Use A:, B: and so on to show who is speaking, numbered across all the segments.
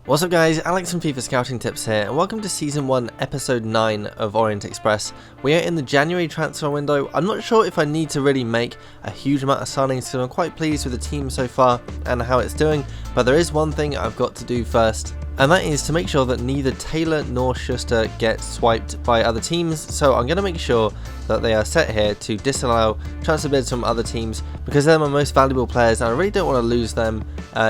A: What's up guys, Alex from FIFA Scouting Tips here, and welcome to Season 1, Episode 9 of Orient Express. We are in the January transfer window. I'm not sure if I need to really make a huge amount of signings because I'm quite pleased with the team so far and how it's doing, but there is one thing I've got to do first, and that is to make sure that neither Taylor nor Schuster get swiped by other teams. So I'm going to make sure that they are set here to disallow transfer bids from other teams because they're my most valuable players and I really don't want to lose them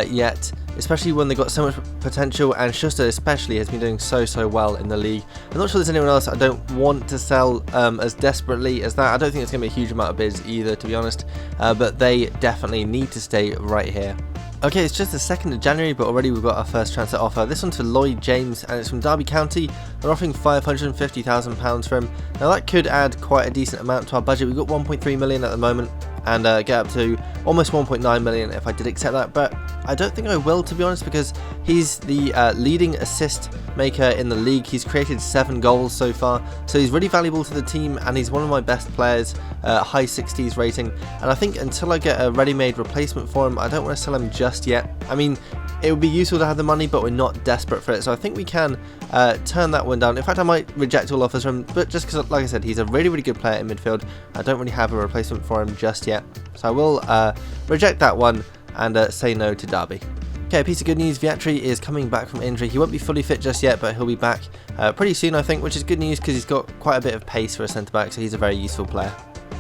A: yet. Especially when they've got so much potential, and Schuster especially has been doing so well in the league. I'm not sure there's anyone else I don't want to sell as desperately as that. I don't think it's going to be a huge amount of bids either, to be honest, but they definitely need to stay right here. Okay, it's just the 2nd of January, but already we've got our first transfer offer. This one to Lloyd James, and it's from Derby County. We're offering £550,000 for him. Now that could add quite a decent amount to our budget. We've got 1.3 million at the moment, and get up to almost 1.9 million if I did accept that, but I don't think I will, to be honest, because he's the leading assist maker in the league. He's created 7 goals so far, so he's really valuable to the team, and he's one of my best players, high 60s rating, and I think until I get a ready-made replacement for him, I don't want to sell him just yet. I mean, it would be useful to have the money, but we're not desperate for it, so I think we can turn that one down. In fact, I might reject all offers from him, but just because, like I said, he's a really good player in midfield, I don't really have a replacement for him just yet, so I will reject that one and say no to Derby. Okay, a piece of good news, Vietri is coming back from injury. He won't be fully fit just yet, but he'll be back pretty soon, I think, which is good news because he's got quite a bit of pace for a centre-back, so he's a very useful player.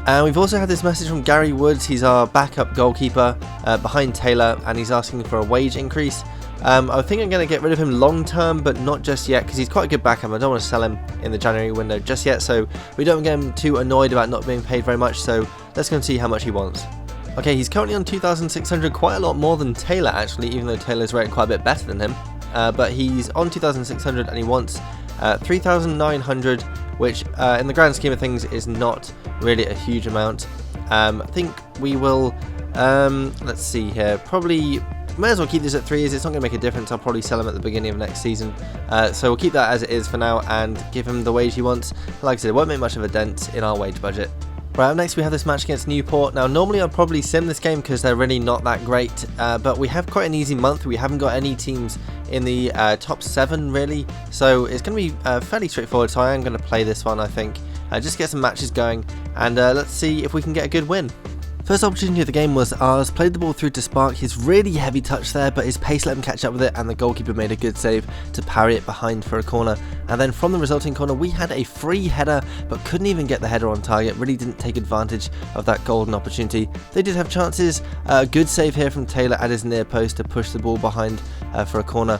A: And we've also had this message from Gary Woods. He's our backup goalkeeper behind Taylor, and he's asking for a wage increase. I think I'm going to get rid of him long term, but not just yet, because he's quite a good backup. I don't want to sell him in the January window just yet, so we don't get him too annoyed about not being paid very much, so let's go and see how much he wants. Okay, he's currently on 2,600, quite a lot more than Taylor actually, even though Taylor's rated quite a bit better than him. But he's on 2,600 and he wants 3,900, which in the grand scheme of things is not really a huge amount. I think we will, let's see here, probably may as well keep this at 3 years. It's not going to make a difference. I'll probably sell him at the beginning of next season. So we'll keep that as it is for now and give him the wage he wants. Like I said, it won't make much of a dent in our wage budget. Right, up next we have this match against Newport. Now normally I'd probably sim this game because they're really not that great, but we have quite an easy month. We haven't got any teams in the top 7 really, so it's going to be fairly straightforward, so I am going to play this one I think. Just get some matches going, and let's see if we can get a good win. First opportunity of the game was ours, played the ball through to Spark, his really heavy touch there, but his pace let him catch up with it and the goalkeeper made a good save to parry it behind for a corner. And then from the resulting corner we had a free header but couldn't even get the header on target, really didn't take advantage of that golden opportunity. They did have chances, a good save here from Taylor at his near post to push the ball behind for a corner.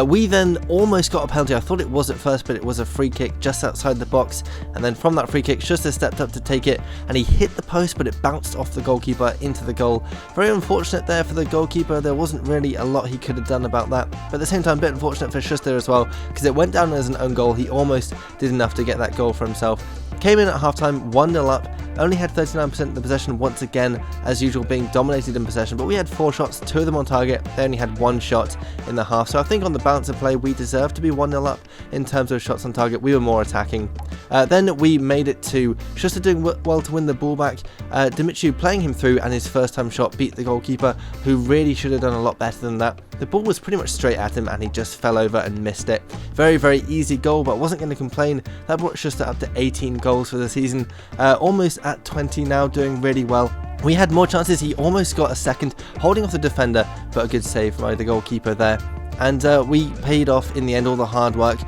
A: We then almost got a penalty. I thought it was at first, but it was a free kick just outside the box, and then from that free kick Schuster stepped up to take it and he hit the post, but it bounced off the goalkeeper into the goal. Very unfortunate there for the goalkeeper. There wasn't really a lot he could have done about that, but at the same time a bit unfortunate for Schuster as well because it went down as an own goal. He almost did enough to get that goal for himself. Came in at halftime 1-0 up, only had 39% of the possession once again, as usual being dominated in possession, but we had 4 shots, 2 of them on target. They only had 1 shot in the half, so I think on the balance of play we deserved to be 1-0 up in terms of shots on target. We were more attacking. Then we made it to Schuster doing well to win the ball back. Dimitriou playing him through, and his first time shot beat the goalkeeper, who really should have done a lot better than that. The ball was pretty much straight at him and he just fell over and missed it. Very easy goal, but I wasn't going to complain. That brought Schuster up to 18 goals for the season, almost at 20 now, doing really well. We had more chances. He almost got a second, holding off the defender, but a good save by the goalkeeper there. And we paid off in the end all the hard work.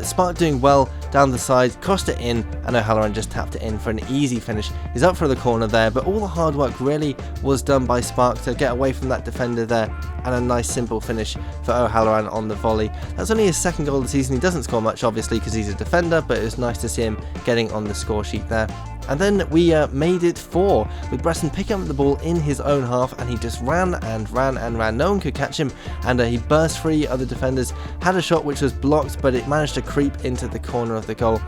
A: Spark doing well down the side, crossed it in, and O'Halloran just tapped it in for an easy finish. He's up for the corner there, but all the hard work really was done by Spark to get away from that defender there, and a nice simple finish for O'Halloran on the volley. That's only his 2nd goal of the season. He doesn't score much obviously because he's a defender, but it was nice to see him getting on the score sheet there. And then we made it 4 with Bresson picking up the ball in his own half, and he just ran and ran and ran. No one could catch him, and he burst free. Other defenders had a shot which was blocked, but it managed to creep into the corner of the goal.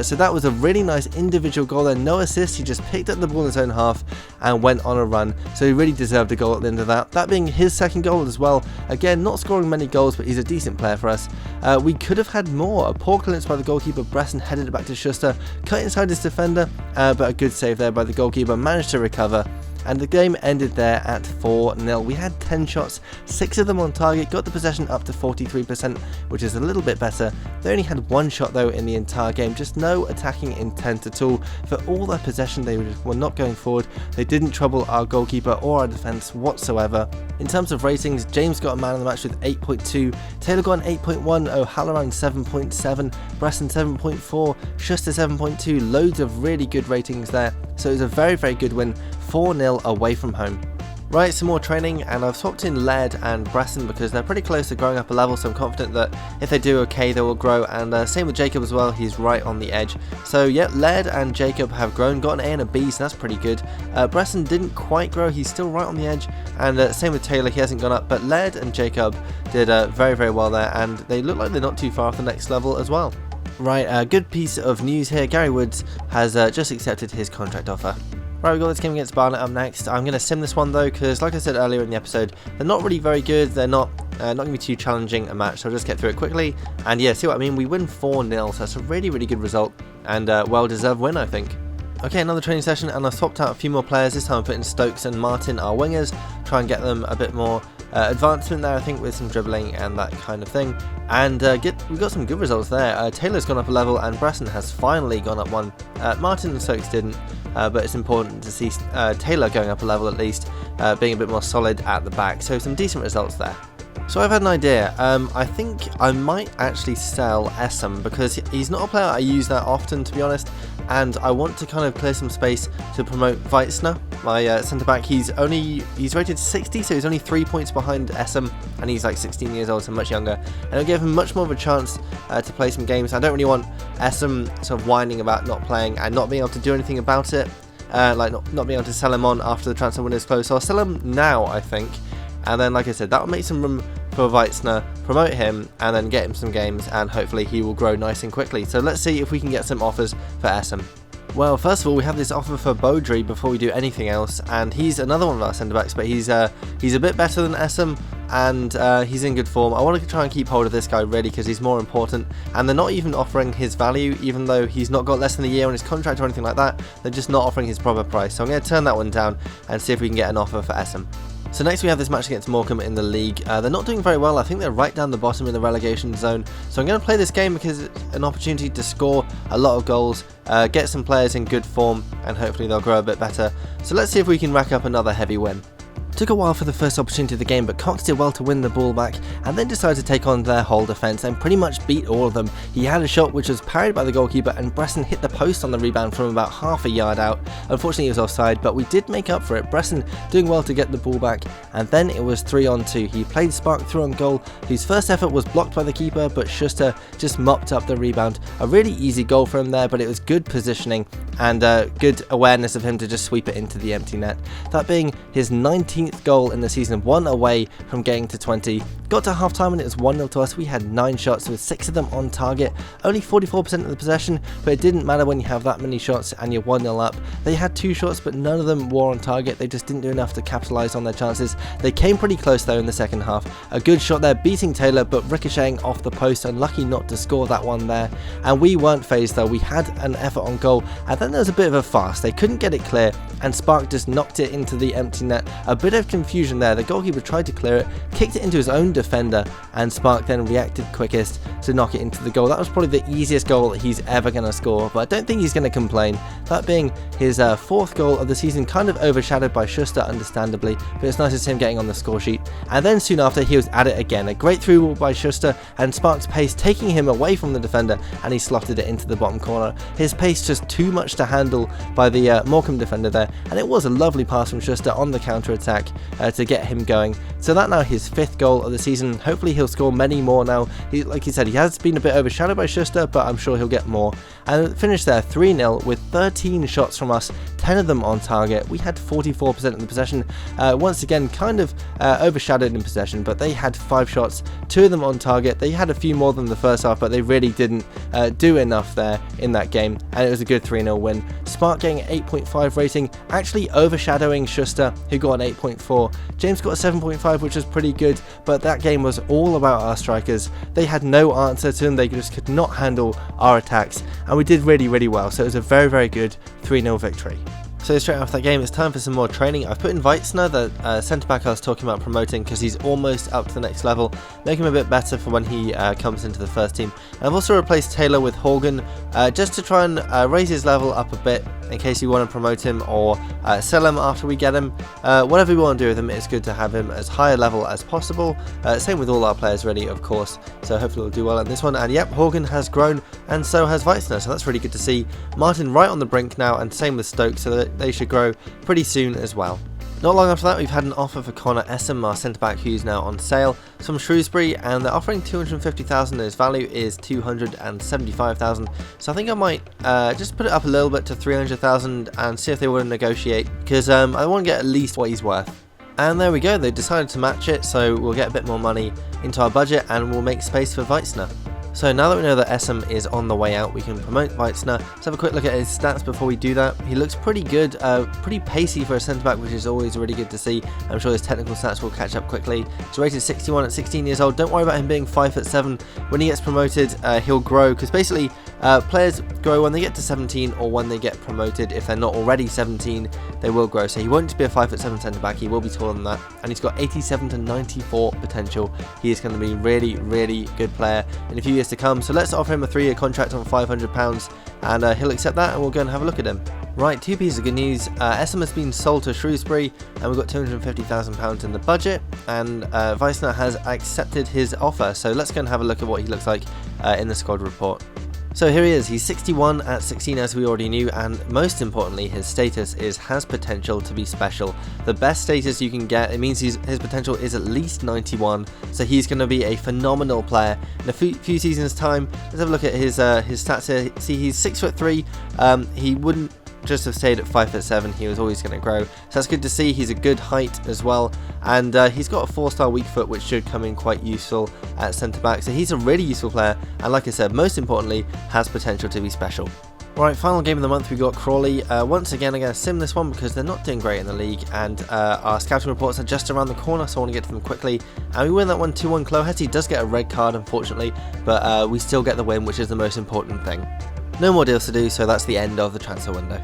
A: So that was a really nice individual goal there. No assist, he just picked up the ball in his own half and went on a run. So he really deserved a goal at the end of that. That being his 2nd goal as well. Again, not scoring many goals, but he's a decent player for us. We could have had more. A poor clearance by the goalkeeper. Bresson headed it back to Schuster, cut inside his defender, but a good save there by the goalkeeper. Managed to recover. and the game ended there at 4-0. We had 10 shots, 6 of them on target, got the possession up to 43%, which is a little bit better. They only had 1 shot though in the entire game, just no attacking intent at all. For all their possession, they were not going forward. They didn't trouble our goalkeeper or our defence whatsoever. In terms of ratings, James got a man of the match with 8.2, Taylor got an 8.1, O'Halloran 7.7, Bresson 7.4, Schuster 7.2, loads of really good ratings there. So it was a very, very good win, 4-0 away from home. Right, some more training, and I've swapped in Laird and Bresson because they're pretty close to growing up a level, so I'm confident that if they do okay, they will grow, and same with Jacob as well, he's right on the edge. So yeah, Laird and Jacob have grown, got an A and a B, so that's pretty good. Bresson didn't quite grow, he's still right on the edge, and same with Taylor, he hasn't gone up, but Laird and Jacob did very, very well there, and they look like they're not too far off the next level as well. Right, a good piece of news here, Gary Woods has just accepted his contract offer. Right, we've got this game against Barnet up next. I'm going to sim this one though, because like I said earlier in the episode, they're not really very good, they're not going to be too challenging a match, so I'll just get through it quickly. And yeah, see what I mean, we win 4-0, so that's a really, really good result, and well-deserved win, I think. Okay, another training session, and I've swapped out a few more players. This time I'm putting Stokes and Martin, our wingers, try and get them a bit more advancement there, I think, with some dribbling and that kind of thing. And we've got some good results there. Taylor's gone up a level, and Bresson has finally gone up one. Martin and Stokes didn't, but it's important to see Taylor going up a level at least, being a bit more solid at the back. So some decent results there. So I've had an idea. I think I might actually sell Essam because he's not a player I use that often, to be honest, and I want to kind of clear some space to promote Meixner, my centre back. He's rated 60, so he's only 3 points behind Essam, and he's like 16 years old, so much younger, and it'll give him much more of a chance to play some games. I don't really want Essam sort of whining about not playing and not being able to do anything about it, like not being able to sell him on after the transfer window is closed. So I'll sell him now, I think. And then, like I said, that'll make some room for Meixner, promote him, and then get him some games, and hopefully he will grow nice and quickly. So let's see if we can get some offers for Essam. Well, first of all, we have this offer for Baudry before we do anything else, and he's another one of our centre-backs, but he's a bit better than Essam, and he's in good form. I want to try and keep hold of this guy, really, because he's more important, and they're not even offering his value, even though he's not got less than a year on his contract or anything like that. They're just not offering his proper price, so I'm going to turn that one down and see if we can get an offer for Essam. So next we have this match against Morecambe in the league. They're not doing very well. I think they're right down the bottom in the relegation zone. So I'm going to play this game because it's an opportunity to score a lot of goals, get some players in good form, and hopefully they'll grow a bit better. So let's see if we can rack up another heavy win. Took a while for the first opportunity of the game, but Cox did well to win the ball back and then decided to take on their whole defence and pretty much beat all of them. He had a shot which was parried by the goalkeeper, and Bresson hit the post on the rebound from about half a yard out. Unfortunately he was offside, but we did make up for it. Bresson doing well to get the ball back, and then it was 3-on-2. He played Spark through on goal, whose first effort was blocked by the keeper, but Schuster just mopped up the rebound. A really easy goal for him there, but it was good positioning and good awareness of him to just sweep it into the empty net. That being his 19th goal in the season, 1 away from getting to 20. Got to half time and it was 1-0 to us. We had 9 shots with 6 of them on target, only 44% of the possession, but it didn't matter when you have that many shots and you're 1-0 up. They had 2 shots, but none of them were on target. They just didn't do enough to capitalise on their chances. They came pretty close though in the second half. A good shot there beating Taylor, but ricocheting off the post, unlucky not to score that one there. And we weren't phased though. We had an effort on goal, and then there was a bit of a fast. They couldn't get it clear, and Spark just knocked it into the empty net. A bit of confusion there. The goalkeeper tried to clear it, kicked it into his own defender, and Spark then reacted quickest to knock it into the goal. That was probably the easiest goal that he's ever going to score, but I don't think he's going to complain. That being his 4th goal of the season, kind of overshadowed by Schuster understandably, but it's nice to see him getting on the score sheet. And then soon after he was at it again. A great through ball by Schuster, and Spark's pace taking him away from the defender, and he slotted it into the bottom corner. His pace just too much to handle by the Morecambe defender there, and it was a lovely pass from Schuster on the counter attack to get him going. So that now his 5th goal of the season. Hopefully he'll score many more now. Like he said, he has been a bit overshadowed by Schuster, but I'm sure he'll get more. And finished there 3-0 with 13 shots from us, 10 of them on target. We had 44% of the possession. Once again, kind of overshadowed in possession, but they had 5 shots, 2 of them on target. They had a few more than the first half, but they really didn't do enough there in that game, and it was a good 3-0 win. Spark getting an 8.5 rating, actually overshadowing Schuster, who got an 8.4. James got a 7.5, which was pretty good, but that game was all about our strikers. They had no answer to them. They just could not handle our attacks, and we did really, really well. So it was a very, very good 3-0 victory. So straight after that game, it's time for some more training. I've put in Meixner, the centre-back I was talking about promoting, because he's almost up to the next level, make him a bit better for when he comes into the first team. And I've also replaced Taylor with Horgan, just to try and raise his level up a bit, in case you want to promote him or sell him after we get him. Whatever we want to do with him, it's good to have him as high a level as possible. Same with all our players really, of course, so hopefully we'll do well in this one. And yep, Horgan has grown, and so has Meixner, so that's really good to see. Martin right on the brink now, and same with Stoke, so that they should grow pretty soon as well. Not long after that, we've had an offer for Connor Essam, our centre-back, who's now on sale from Shrewsbury, and they're offering 250,000 and his value is 275,000. So I think I might just put it up a little bit to 300,000 and see if they want to negotiate, because I want to get at least what he's worth. And there we go, they decided to match it, so we'll get a bit more money into our budget and we'll make space for Meixner. So now that we know that Essam is on the way out, we can promote Meixner. Let's have a quick look at his stats before we do that. He looks pretty good, pretty pacey for a centre-back, which is always really good to see. I'm sure his technical stats will catch up quickly. He's rated 61 at 16 years old. Don't worry about him being 5'7". When he gets promoted, he'll grow, because basically players grow when they get to 17 or when they get promoted. If they're not already 17, they will grow. So he won't be a 5'7" centre-back, he will be taller than that. And he's got 87 to 94 potential. He is going to be really, really good player in a few years to come. So let's offer him a 3-year contract on £500 and he'll accept that, and we'll go and have a look at him. Right, two pieces of good news. Essam has been sold to Shrewsbury and we've got £250,000 in the budget, and Meixner has accepted his offer. So let's go and have a look at what he looks like in the squad report. So here he is, he's 61 at 16 as we already knew, and most importantly his status has potential to be special. The best status you can get, it means his potential is at least 91, so he's going to be a phenomenal player in a few seasons time. Let's have a look at his stats here. See, he's 6'3", he wouldn't just have stayed at 5'7", he was always going to grow, so that's good to see. He's a good height as well, and he's got a 4-star weak foot, which should come in quite useful at centre back, so he's a really useful player, and like I said, most importantly has potential to be special. Right, final game of the month, we got Crawley. Once again, I'm going to sim this one because they're not doing great in the league, and our scouting reports are just around the corner, so I want to get to them quickly. And we win that one 2-1. Clohety does get a red card, unfortunately, but we still get the win, which is the most important thing. No more deals to do, so that's the end of the transfer window.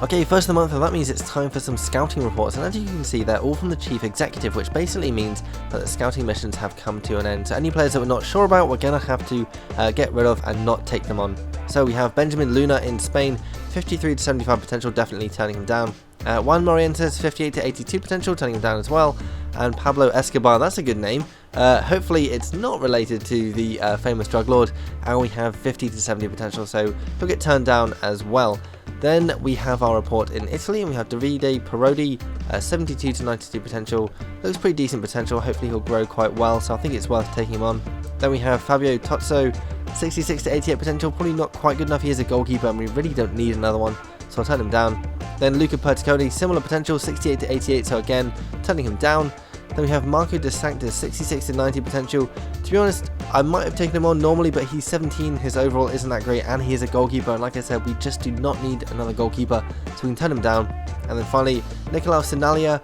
A: Okay, first of the month, and that means it's time for some scouting reports, and as you can see, they're all from the chief executive, which basically means that the scouting missions have come to an end. So any players that we're not sure about, we're going to have to get rid of and not take them on. So we have Benjamin Luna in Spain, 53 to 75 potential, definitely turning him down. Juan Morientes, 58 to 82 potential, turning him down as well. And Pablo Escobar, that's a good name. Hopefully it's not related to the famous drug lord, and we have 50 to 70 potential, so he'll get turned down as well. Then we have our report in Italy, and we have Davide Parodi, 72 to 92 potential. Looks pretty decent potential, hopefully he'll grow quite well, so I think it's worth taking him on. Then we have Fabio Tozzo, 66 to 88 potential, probably not quite good enough. He is a goalkeeper and we really don't need another one, so I'll turn him down. Then Luca Perticone, similar potential, 68 to 88, so again, turning him down. Then we have Marco De Sanctis, 66 to 90 potential. To be honest, I might have taken him on normally, but he's 17, his overall isn't that great, and he is a goalkeeper, and like I said, we just do not need another goalkeeper, so we can turn him down. And then finally, Nicolaos Analia,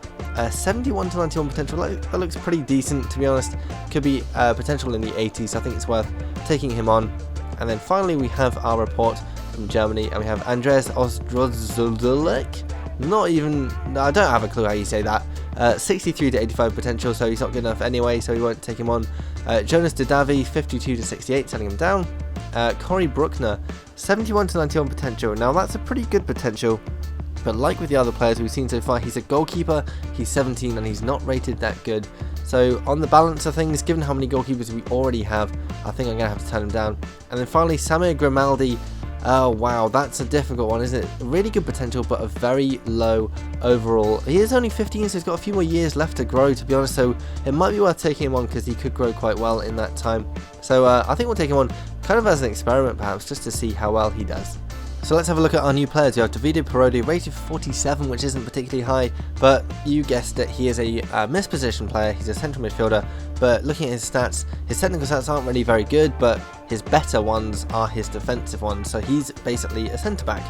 A: 71 to 91 potential. That looks pretty decent, to be honest. Could be potential in the 80s, so I think it's worth taking him on. And then finally, we have our report from Germany, and we have Andreas Ostrozulek. I don't have a clue how you say that. 63 to 85 potential, so he's not good enough anyway, so we won't take him on. Jonas Didavi, 52 to 68, turning him down. Cory Bruckner, 71 to 91 potential. Now that's a pretty good potential, but like with the other players we've seen so far, he's a goalkeeper, he's 17, and he's not rated that good. So on the balance of things, given how many goalkeepers we already have, I think I'm going to have to turn him down. And then finally, Samir Grimaldi. Oh wow, that's a difficult one, isn't it? Really good potential, but a very low overall. He is only 15, so he's got a few more years left to grow, to be honest, so it might be worth taking him on because he could grow quite well in that time. So I think we'll take him on kind of as an experiment, perhaps, just to see how well he does. So let's have a look at our new players. We have Davide Parodi, rated 47, which isn't particularly high, but you guessed it, he is a missed position player. He's a central midfielder, but looking at his stats, his technical stats aren't really very good, but his better ones are his defensive ones, so he's basically a centre-back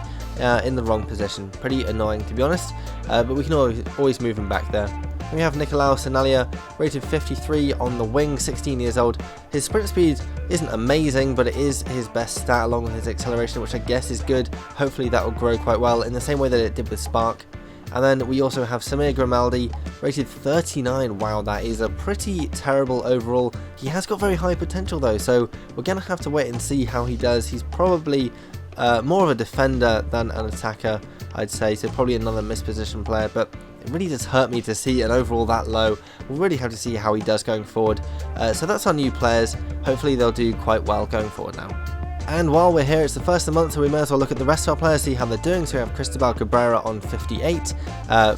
A: in the wrong position. Pretty annoying, to be honest, but we can always move him back there. We have Nicolaos Analia, rated 53 on the wing, 16 years old. His sprint speed isn't amazing, but it is his best stat along with his acceleration, which I guess is good. Hopefully that will grow quite well in the same way that it did with Spark. And then we also have Grimaldi, rated 39. Wow, that is a pretty terrible overall. He has got very high potential though, so we're going to have to wait and see how he does. He's probably more of a defender than an attacker, I'd say, so probably another misposition player, but it really does hurt me to see an overall that low. We'll really have to see how he does going forward. So that's our new players. Hopefully they'll do quite well going forward now. And while we're here, it's the first of the month, so we may as well look at the rest of our players, see how they're doing. So we have Cristobal Cabrera on 58,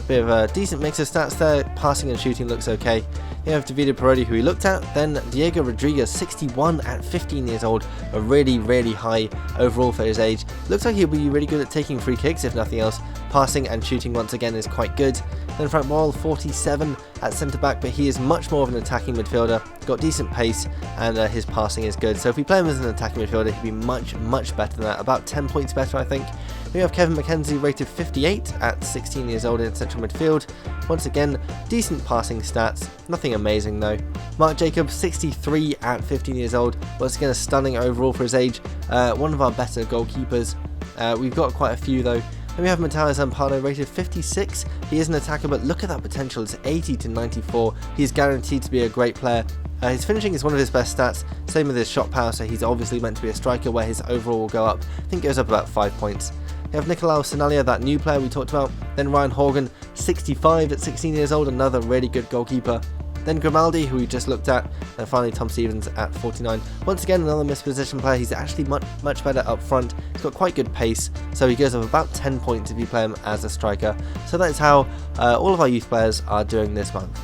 A: bit of a decent mix of stats there, passing and shooting looks okay. You have David Parodi, who we looked at, then Diego Rodriguez, 61 at 15 years old, a really high overall for his age. Looks like he'll be really good at taking free kicks if nothing else. Passing and shooting once again is quite good. Then Frank Boyle, 47 at centre back, but he is much more of an attacking midfielder, got decent pace, and his passing is good. So if we play him as an attacking midfielder, he'd be much better than that, about 10 points better I think. We have Kevin McKenzie, rated 58 at 16 years old in central midfield. Once again, decent passing stats, nothing amazing though. Mark Jacobs, 63 at 15 years old, once again a stunning overall for his age, one of our better goalkeepers. We've got quite a few though. Then we have Matteo Zampano, rated 56. He is an attacker, but look at that potential, it's 80 to 94. He's guaranteed to be a great player. His finishing is one of his best stats, same with his shot power, so he's obviously meant to be a striker where his overall will go up. I think it goes up about 5 points. We have Nicolaos Analia, that new player we talked about. Then Ryan Horgan, 65 at 16 years old, another really good goalkeeper. Then Grimaldi, who we just looked at, and finally Tom Stevens at 49. Once again, another misposition player. He's actually much better up front. He's got quite good pace, so he goes up about 10 points if you play him as a striker. So that's how all of our youth players are doing this month.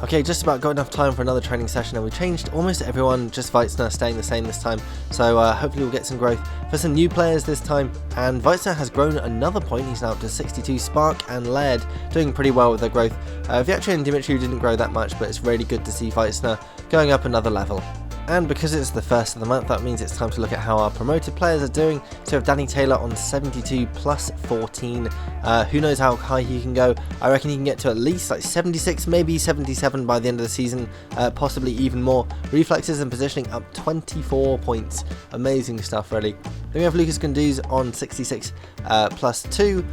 A: Okay, just about got enough time for another training session, and we changed almost everyone, just Weitzner staying the same this time, so hopefully we'll get some growth for some new players this time. And Weitzner has grown another point, he's now up to 62. Spark and Laird doing pretty well with their growth. Viatri and Dimitriou didn't grow that much, but it's really good to see Weitzner going up another level. And because it's the first of the month, that means it's time to look at how our promoted players are doing. So we have Danny Taylor on 72 plus 14. Who knows how high he can go. I reckon he can get to at least like 76, maybe 77 by the end of the season, possibly even more. Reflexes and positioning up 24 points. Amazing stuff, really. Then we have Lucas Gunduz on 66 plus 2.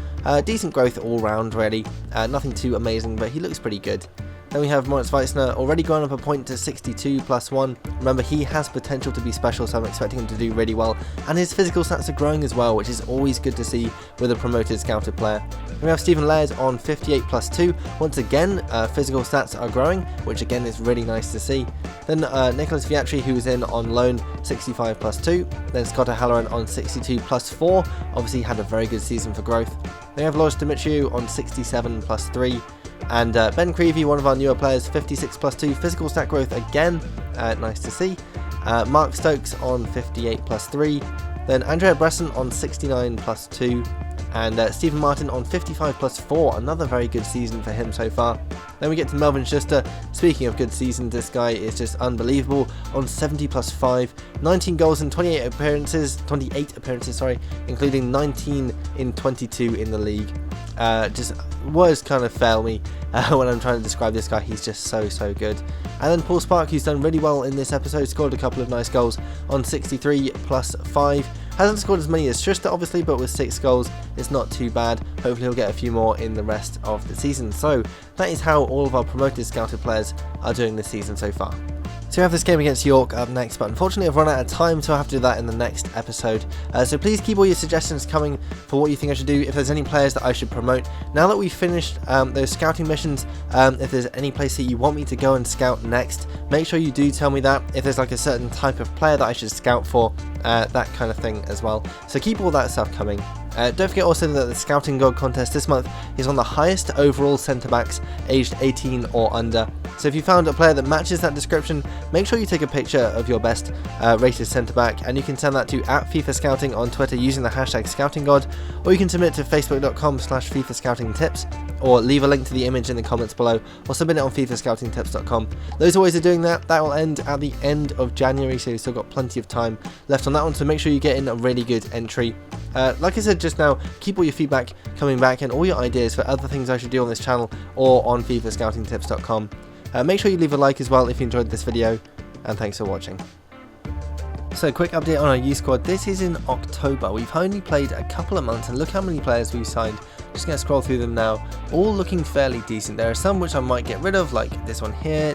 A: Decent growth all round, really. Nothing too amazing, but he looks pretty good. Then we have Moritz Weitzner, already gone up a point to 62 plus 1. Remember, he has potential to be special, so I'm expecting him to do really well. And his physical stats are growing as well, which is always good to see with a promoted scouted player. Then we have Stephen Laird on 58 plus 2. Once again, physical stats are growing, which again is really nice to see. Then Nicholas Viatri, who's in on loan, 65 plus 2. Then Scott O'Halloran on 62 plus 4. Obviously had a very good season for growth. Then we have Loris Dimitriou on 67 plus 3. And Ben Creevy, one of our newer players, 56 plus 2, physical stat growth again, nice to see. Mark Stokes on 58 plus 3, then Andrea Bresson on 69 plus 2, and Stephen Martin on 55 plus 4, another very good season for him so far. Then we get to Melvin Schuster. Speaking of good seasons, this guy is just unbelievable on 70 plus 5, 19 goals in 28 appearances, including 19 in 22 in the league. Just words kind of fail me when I'm trying to describe this guy. He's just so good. And then Paul Spark, who's done really well in this episode, scored a couple of nice goals on 63 plus 5. Hasn't scored as many as Schuster obviously, but with 6 goals it's not too bad. Hopefully he'll get a few more in the rest of the season. So that is how all of our promoted scouted players are doing this season so far. So we have this game against York up next, but unfortunately I've run out of time, so I'll have to do that in the next episode. So please keep all your suggestions coming for what you think I should do, if there's any players that I should promote. Now that we've finished those scouting missions, if there's any place that you want me to go and scout next, make sure you do tell me that. If there's like a certain type of player that I should scout for, that kind of thing as well. So keep all that stuff coming. Don't forget also that the Scouting God contest this month is on the highest overall centre backs aged 18 or under. So if you found a player that matches that description, make sure you take a picture of your best rated centre back, and you can send that to @FIFA Scouting on Twitter using the hashtag ScoutingGod, or you can submit it to facebook.com/FIFA Scouting Tips, or leave a link to the image in the comments below, or submit it on FIFAscoutingtips.com. Those are ways of doing that. That will end at the end of January, so you've still got plenty of time left on that one, so make sure you get in a really good entry. Like I said just now, keep all your feedback coming back and all your ideas for other things I should do on this channel or on FIFAscoutingtips.com. Make sure you leave a like as well if you enjoyed this video, and thanks for watching. So quick update on our youth squad. This is in October. We've only played a couple of months and look how many players we've signed. Just going to scroll through them now, all looking fairly decent. There are some which I might get rid of, like this one here,